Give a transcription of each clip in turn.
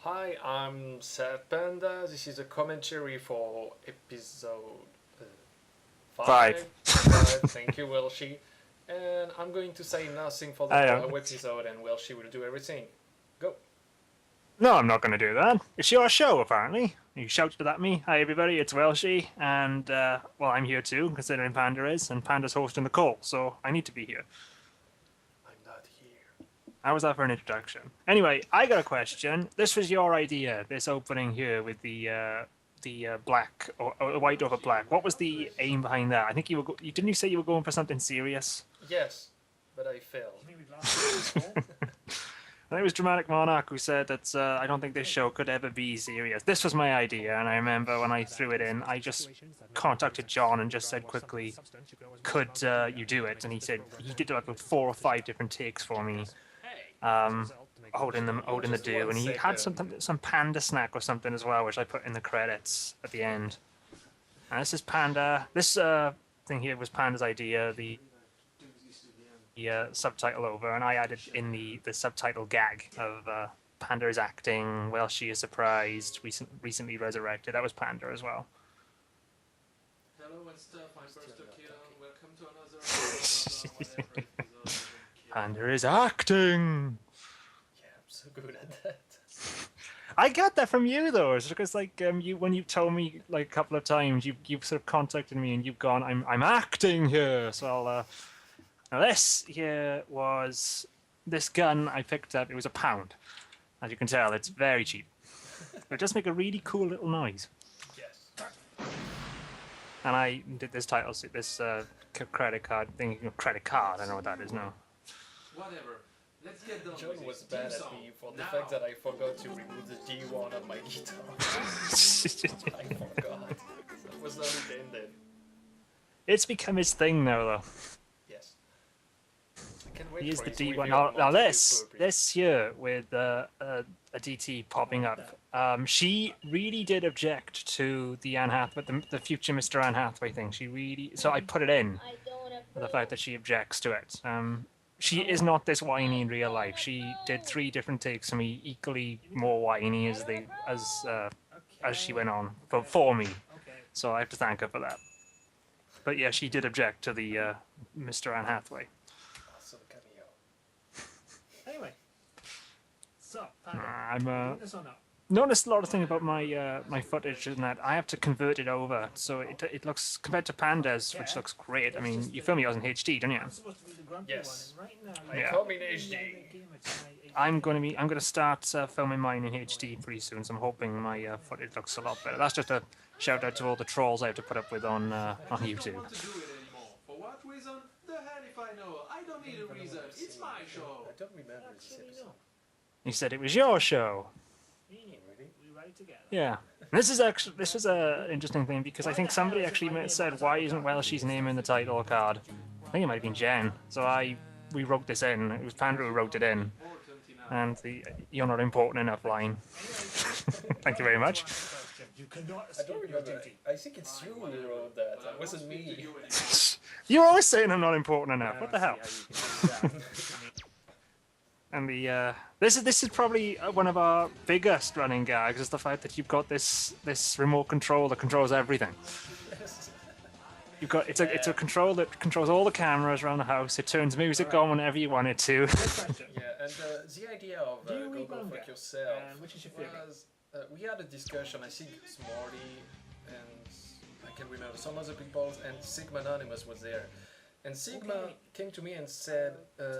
Hi, I'm Panda. This is a commentary for episode uh, Five. 5. Thank you, Welshi. And I'm going to say nothing for the I whole don't. episode, and Welshi will do everything. Go. No, I'm not going to do that. It's your show, apparently. You shouted at me. Hi, everybody. It's Welshie, and well, I'm here too, considering Panda is, and Panda's hosting the call, so I need to be here. I'm not here. How was that for an introduction? Anyway, I got a question. This was your idea. This opening here with the black or white over black. What was the aim behind that? I think you didn't you say you were going for something serious? Yes, but I failed. I think it was Dramatic Monarch who said that I don't think this show could ever be serious. This was my idea, and I remember when I threw it in, I just contacted John and just said quickly, could you do it? And he said he did like 4 or 5 different takes for me, holding the do, and he had some panda snack or something as well, which I put in the credits at the end. And this is Panda. This thing here was Panda's idea. The subtitle over, and I added in the subtitle gag of Panda is acting, well, she is surprised, recently resurrected. That was Panda as well. Hello and stuff, I'm Burst Kill. Welcome to another Panda is acting! Yeah, I'm so good at that. I got that from you though. It's because like when you told me like a couple of times, you've sort of contacted me and you've gone, I'm acting here. So I'll now this here was this gun I picked up. It was £1. As you can tell, it's very cheap. But it does make a really cool little noise. Yes. And I did this title, this credit card thing. Credit card, I don't know what that is now. Whatever. Let's get done. John was bad at me for the fact that I forgot to remove the D1 on my guitar. I forgot. That was not intended. It's become his thing now, though. Yes. I can't wait Here's for the his D1. review Now of this here with a DT popping up. She really did object to the Anne Hathaway, the future Mr. Anne Hathaway thing. She really. So I put it in. The fact that she objects to it. She is not this whiny in real life. She did 3 different takes of me, equally more whiny as she went on for me. So I have to thank her for that. But yeah, she did object to the Mr. Anne Hathaway. Awesome cameo. Anyway, so I'm noticed a lot of things about my footage and that I have to convert it over, so it looks compared to Panda's, which looks great. I mean, you film yours in HD, don't you? Yes. Yeah. I come in HD. I'm gonna start filming mine in HD pretty soon, so I'm hoping my footage looks a lot better. That's just a shout out to all the trolls I have to put up with on YouTube. Want to do it anymore. For what reason? The hell if I know. I don't need a reason. It's my show. I don't remember this episode. He said it was your show. Really? Yeah. This was a interesting thing because I think somebody actually said, why isn't Welshie's name in the title card? I think it might have been Jen. So we wrote this in. It was Panda who wrote it in. And the "you're not important enough" line. Thank you very much. I don't remember. I think it's you who wrote that. It wasn't me. You're always saying I'm not important enough. What the hell? And the this is probably one of our biggest running gags is the fact that you've got this remote control that controls everything. You've got it's a control that controls all the cameras around the house. It turns music on whenever you want it to. Yeah, and the idea of go fuck yourself which is your favorite? was we had a discussion. I think Smarty and I can remember some other people and Sigma Anonymous was there. And Sigma came to me and said,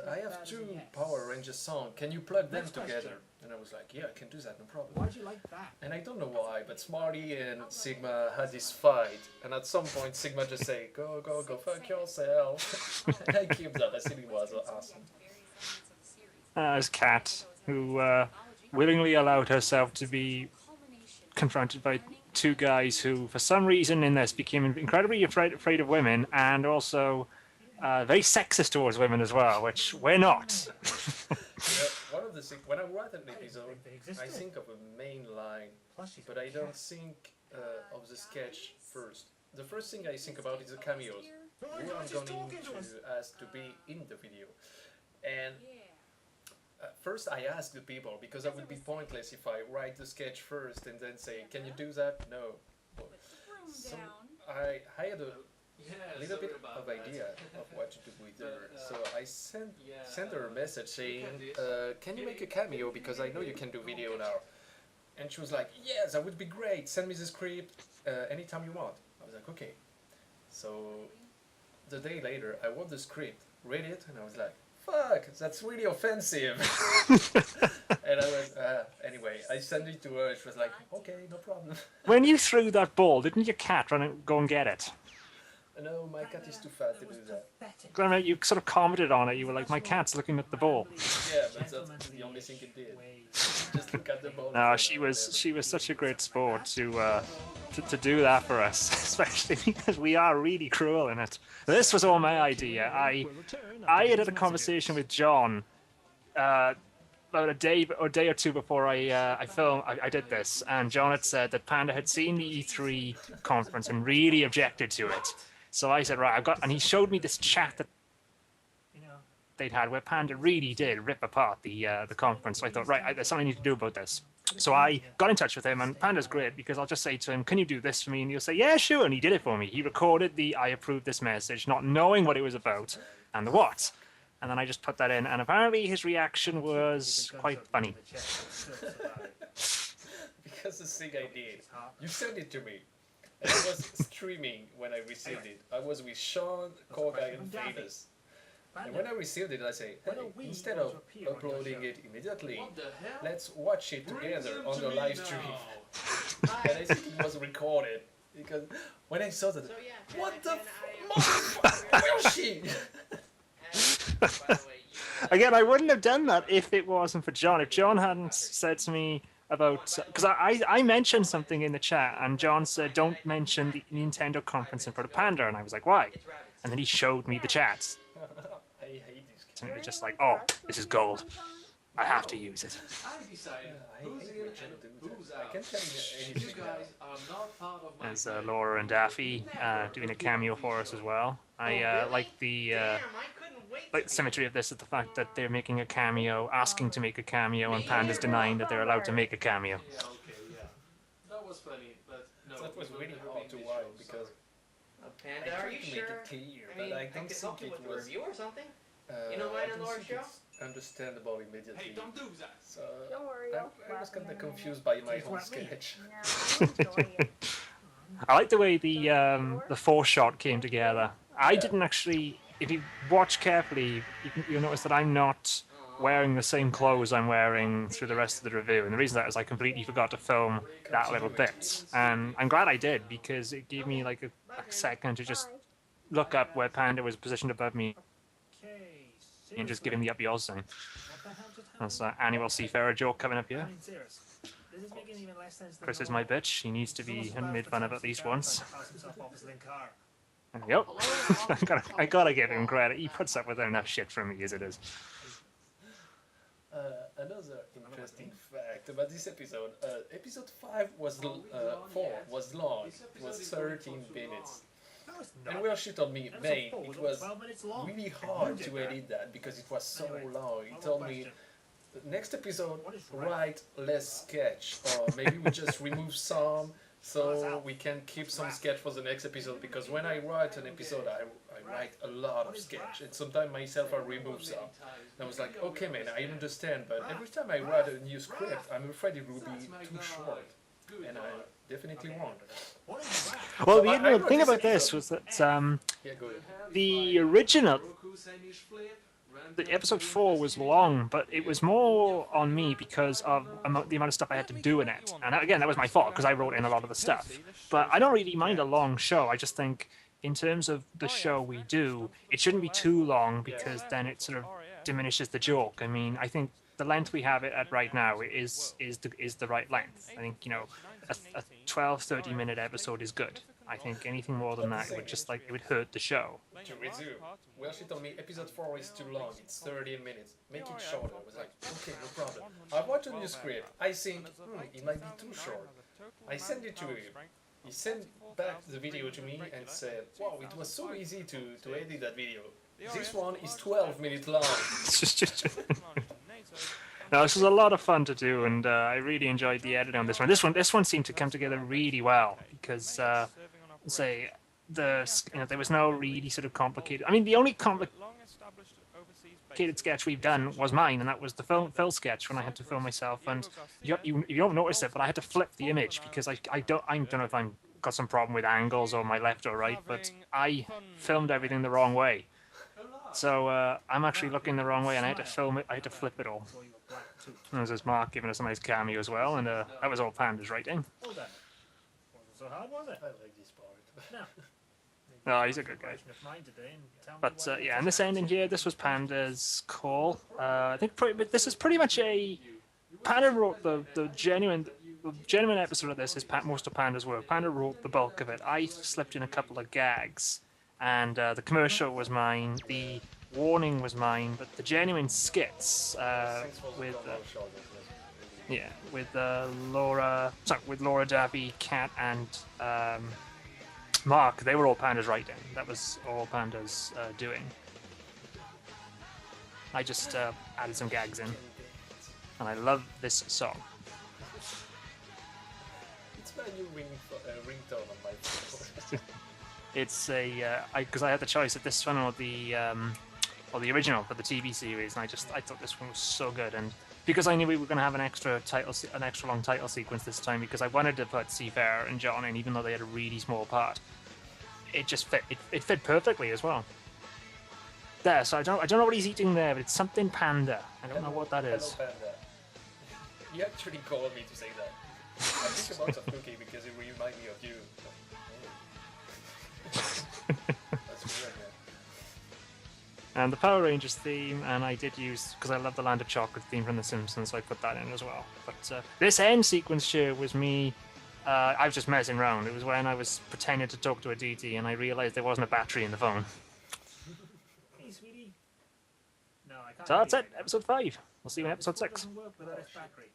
I have 2 Power Rangers songs, can you plug them together? And I was like, yeah, I can do that, no problem. Why'd you like that? And I don't know why, but Smarty and Sigma had this fight, and at some point Sigma just say, go fuck yourself. And I kept that, I think it was awesome. There's Kat, who willingly allowed herself to be confronted by 2 guys who, for some reason in this, became incredibly afraid of women, and also very sexist towards women as well, which we're not. One of the things, when I write an episode, I think of a main line, but I don't think of the sketch first. The first thing I think about is the cameos, who I'm going to ask to be in the video. And first I asked the people because it would be pointless if I write the sketch first and then say, "Can you do that?" No. So I had a little bit of idea of what to do with her. So I sent her a message saying, "Can you make a cameo because I know you can do video now?" And she was like, "Yes, that would be great. Send me the script anytime you want." I was like, "Okay." So the day later, I wrote the script, read it, and I was like, "Fuck, that's really offensive." And I was, anyway, I sent it to her. She was like, "Okay, no problem." When you threw that ball, didn't your cat run and go and get it? No, my cat is too fat to do that. I remember you sort of commented on it. You were like, "My cat's looking at the ball." Yeah, but that's the only thing it did. Just look at the ball. No, she was such a great sport to do that for us, especially because we are really cruel in it. This was all my idea. I had a conversation with John about a day or two before I did this, and John had said that Panda had seen the E3 conference and really objected to it. So I said, right, and he showed me this chat that they'd had where Panda really did rip apart the conference. So I thought, right, there's something I need to do about this. So I got in touch with him, and Panda's great because I'll just say to him, "Can you do this for me?" And he'll say, "Yeah, sure." And he did it for me. He recorded the "I approve this message," not knowing what it was about and the what. And then I just put that in, and apparently his reaction was quite funny. Because the thing I did, you sent it to me. And I was streaming when I received it. I was with Sean, Corguy, and Venus. And when I received it, I say, "Hey, instead of uploading it immediately, What the hell? let's watch it together Bring on them the to live me stream." now. And I think it was recorded. Because when I saw that, So yeah, what the and motherfucker? Where is she? by the way, Again, I wouldn't have done that if it wasn't for John. If John hadn't said to me about, because I mentioned something in the chat, and John said, "Don't mention the Nintendo conference in front of Panda," and I was like, "Why?" And then he showed me the chats, I hate this kid. and it was just like, "Oh, this is gold. I have to use it." I decided I who's hate in Richard and do who's that. I out. can't tell you You anything guys are not part of my There's plan. Laura and Daffy doing a cameo for us as well. I like the damn, I couldn't wait like the to symmetry of this is the fact that they're making a cameo, asking to make a cameo, and Panda's denying that they're allowed to make a cameo. Yeah, okay, yeah. That was funny, but no. That was we will really never hard make to this watch show, because Oh, I Panda, are tried you to sure? make it clear, I but mean, I I don't could help think you it with a was. review or something. You don't I mind a don't lower think show? it's understandable immediately. Hey, don't do that. So Don't worry, I, I'll I was slap him kind of in a minute. confused by my Please own let me. sketch. No, I enjoy it. I like the way the foreshot came together. I didn't actually. If you watch carefully, you'll notice that I'm not wearing the same clothes I'm wearing through the rest of the review. And the reason that is I completely forgot to film that little bit. And I'm glad I did because it gave me like a second to just look up where Panda was positioned above me Okay, and just give him the up yours thing. What the hell just happened? That's an annual seafarer joke coming up I here. mean, serious. This is making even less sense than Chris is normal. my bitch. He needs to be Someone's about made to fun of tell at least Seafarer once. to pass himself off as Link Carr. Yep. I gotta give him credit. He puts up with enough shit from me as it is. Another interesting fact about this episode: episode 5 was 4 was long. It was 13 minutes. No, it's And not. Will she told me, Episode "Mate, 4 it only was 12 minutes long. really And hard you to did that. edit that because it was so Anyway, long." He one told more me, question. "Next episode, What is right? write less sketch, or maybe we just remove some so we can keep some sketch for the next episode. Because when I write an episode, I write a lot of sketch, and sometimes myself I remove some." And I was like, "Okay, man, I understand, but every time I write a new script, I'm afraid it will be too short, and I definitely won't." What is that? Well, So the I other wrote thing this about this episode. was that Yeah, go ahead. the original, the episode 4 was long, but it was more on me because of the amount of stuff I had to do in it. And again, that was my fault because I wrote in a lot of the stuff. But I don't really mind a long show. I just think in terms of the show we do, it shouldn't be too long because then it sort of diminishes the joke. I mean, I think the length we have it at right now is the right length. I think, you know, a 12, 30-minute episode is good. I think anything more than that, it would just like, it would hurt the show. To resume, well, she told me episode 4 is too long, it's 13 minutes, make it shorter. I was like, okay, no problem. I watched a new script, I think, it might be too short. I sent it to him. He sent back the video to me and said, "Wow, it was so easy to edit that video. This one is 12 minutes long." No, this was a lot of fun to do, and I really enjoyed the editing on this one. This one seemed to come together really well because, say, there was no really sort of complicated. I mean, the only complicated sketch we've done was mine, and that was the Phil sketch when I had to film myself. And you don't notice it, but I had to flip the image because I don't know if I'm got some problem with angles or my left or right, but I filmed everything the wrong way. So I'm actually looking the wrong way, and I had to film it. I had to flip it all. And there's Mark giving us a nice cameo as well, and that was all Panda's writing. Well done. Wasn't so hard, was it? I like this part. No. Oh, he's a good guy. But yeah, and this ending here, this was Panda's call. I think this is pretty much a Panda wrote the genuine episode of this is most of Panda's work. Panda wrote the bulk of it. I slipped in a couple of gags, and the commercial was mine. The warning was mine, but the genuine skits with Laura Dabby, Kat, and Mark, they were all Panda's writing. That was all Panda's doing. I just added some gags in, and I love this song. It's my new ringtone on my phone. It's because I had the choice of this one or the original for the TV series, and I thought this one was so good, and because I knew we were going to have an extra long title sequence this time, because I wanted to put Seafarer and John in, even though they had a really small part. It just fit. It fit perfectly as well. There, so I don't know what he's eating there, but it's something Panda. I don't know what that is. Hello, Panda. You actually called me to say that. I think about a cookie because it reminded me of you. That's weird, man. And the Power Rangers theme, and I did use, because I love the Land of Chocolate theme from The Simpsons, so I put that in as well. But this end sequence here was me, I was just messing around. It was when I was pretending to talk to a DT and I realised there wasn't a battery in the phone. Hey, sweetie. No, I can't. So that's it, episode 5. We'll see you in episode 6. Doesn't work without its battery.